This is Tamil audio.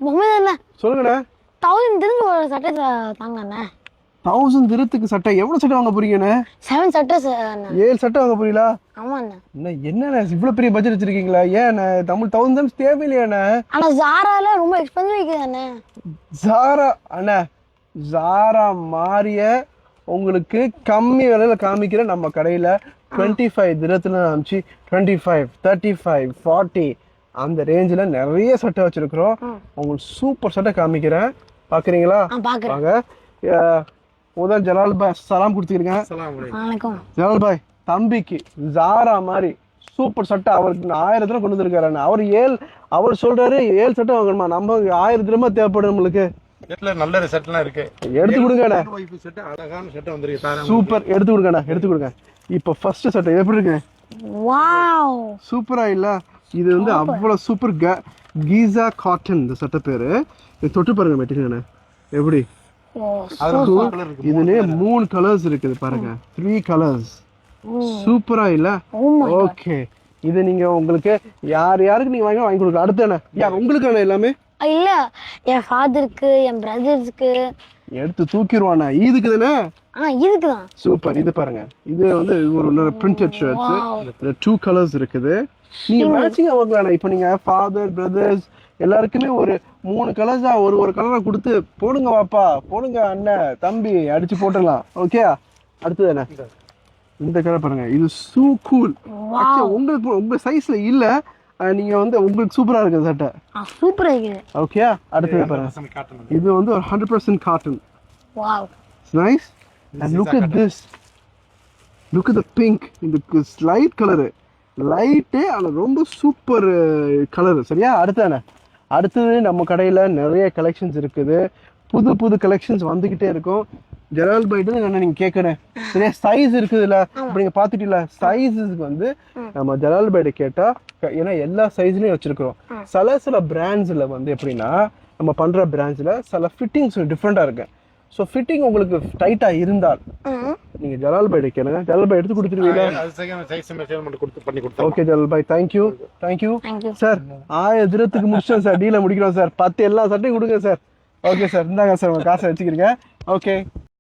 முகமது அண்ணா சொல்லுங்கண்ணே. 1000 dirham ஒரு சட்டை தாங்கண்ணே. 1000 dirhamக்கு சட்டை எவ்வளவு சட்டை வாங்க போறீங்கண்ணே? 7 சட்டை அண்ணா. 7 சட்டை வாங்க போறீங்களா? ஆமாண்ணா. என்னண்ணே இவ்வளவு பெரிய பட்ஜெட் வச்சிருக்கீங்களா? ஏன் தமிழ் 1000 dirhams தேவையில்லையாண்ணே? ஆனா ஜாரால ரொம்ப எக்ஸ்பென்சிவ் விக்குதாண்ணே. ஜாரா அண்ணா, ஜாரா மாறிய உங்களுக்கு கம்மி விலையில காமிக்கிற நம்ம கடையில 25 dirhamத்துல ஆரம்பிச்சு 25, 35, 40 அந்த ரேஞ்சில நிறைய சட்டை வச்சிருக்கிறோம். உங்களுக்கு சூப்பர் சட்டை காமிக்கிறேன், பாக்குறீங்களா? வாங்க. முதல் ஜலால் பாய் சலாம் கொடுத்துருங்க. ஜலால் பாய் தம்பிக்கு ஜாரா மாதிரி சூப்பர் சட்டை அவருக்கு 1000 கொண்டு வந்திருக்காரு. அவர் சொல்றாரு 7 சட்டை வாங்கணுமா, நம்ம 1000 dirham தேவைப்படும் நம்மளுக்கு. நல்ல செட்லாம் இருக்கு, எடுத்து கொடுங்க. அழகான செட்டை வந்திருக்கு, சூப்பர். எடுத்து கொடுங்க, எடுத்து கொடுங்க. இப்ப ஃபர்ஸ்ட் சட்டை எப்படி இருக்கு? வாவ், சூப்பரா இல்ல? இது வந்து அவ்வளவு சூப்பர். கீசா காட்டன் இந்த சட்டை பேரு. இது தொட்டு பாருங்க மெட்டீரியல் எப்படி. இதுலயே 3 கலர்ஸ் இருக்குது பாருங்க, 3 கலர்ஸ். சூப்பரா இல்ல? ஓகே, இது நீங்க உங்களுக்கு யாருக்கு நீங்க வாங்கி கொடுக்கலாம். அடுத்து என்ன உங்களுக்கு எல்லாமே இல்ல, என் ஃபாதருக்கு, என் பிரதர்ஸ்க்கு எடுத்து தூக்கிடுவானா? இதுக்கு தானே? இதுக்கு தான். சூப்பர். இது பாருங்க, இது வந்து ஒரு பிரிண்டட் ஷர்ட்ஸ். 2 கலர்ஸ் இருக்குது. நீங்க மேட்சிங்கா வாங்கலாம். இப்போ நீங்க ஃபாதர் பிரதர்ஸ் எல்லாருக்குமே ஒரு 3 கலர்ஸா ஒரு கலரா கொடுத்து போடுங்க வாப்பா, போடுங்க அண்ணன் தம்பி அடிச்சு போட்டுடலாம். ஓகே, அடுத்தது என்ன? இந்த கலர் பாருங்க, இது சூ கூல். உங்களுக்கு உங்க சைஸ்ல இல்ல, நீங்க வந்து உங்களுக்கு சூப்பரா இருக்கு சட்டை. சூப்பரா இருக்கு. ஓகே, அடுத்தது பாருங்க, இது வந்து ஒரு 100% cotton. Wow, it's nice. And look at this, look at the pink. இந்த லைட் கலர், லைட்டு ஆனா ரொம்ப சூப்பர் கலர். சரியா? அடுத்தது நம்ம கடையில நிறைய கலெக்ஷன்ஸ் இருக்குது. புது கலெக்ஷன்ஸ் வந்துகிட்டே இருக்கும். ஜலால் பைட்டு என்ன நீங்க கேட்கறேன், சரியா? சைஸ் இருக்குதுல்ல, இப்ப நீங்க பாத்துட்டீங்களா? சைஸஸ்க்கு வந்து நம்ம ஜலால் பைட்டை கேட்டா, ஏன்னா எல்லா சைஸ்லயும் வச்சிருக்கிறோம். சில பிராண்ட்ஸ்ல வந்து எப்படின்னா, நம்ம பண்ற பிராண்ட்ஸ்ல சில ஃபிட்டிங்ஸ் டிஃப்ரெண்டா இருக்கு. ஸோ ஃபிட்டிங் உங்களுக்கு டைட்டா இருந்தால் நீங்க ஜலால் பைட்டை கேளுங்க, ஜலால் பாய் எடுத்து கொடுத்துருவீங்களா? ஓகே ஜலால் பாய், தேங்க்யூ சார். 1000 dirhamக்கு முடிச்சோம் சார், டீல முடிக்கிறோம் சார். 10 எல்லா சட்டையும் கொடுங்க சார். ஓகே சார், இந்தாங்க சார் உங்க காசை வச்சுக்கிறீங்க. ஓகே.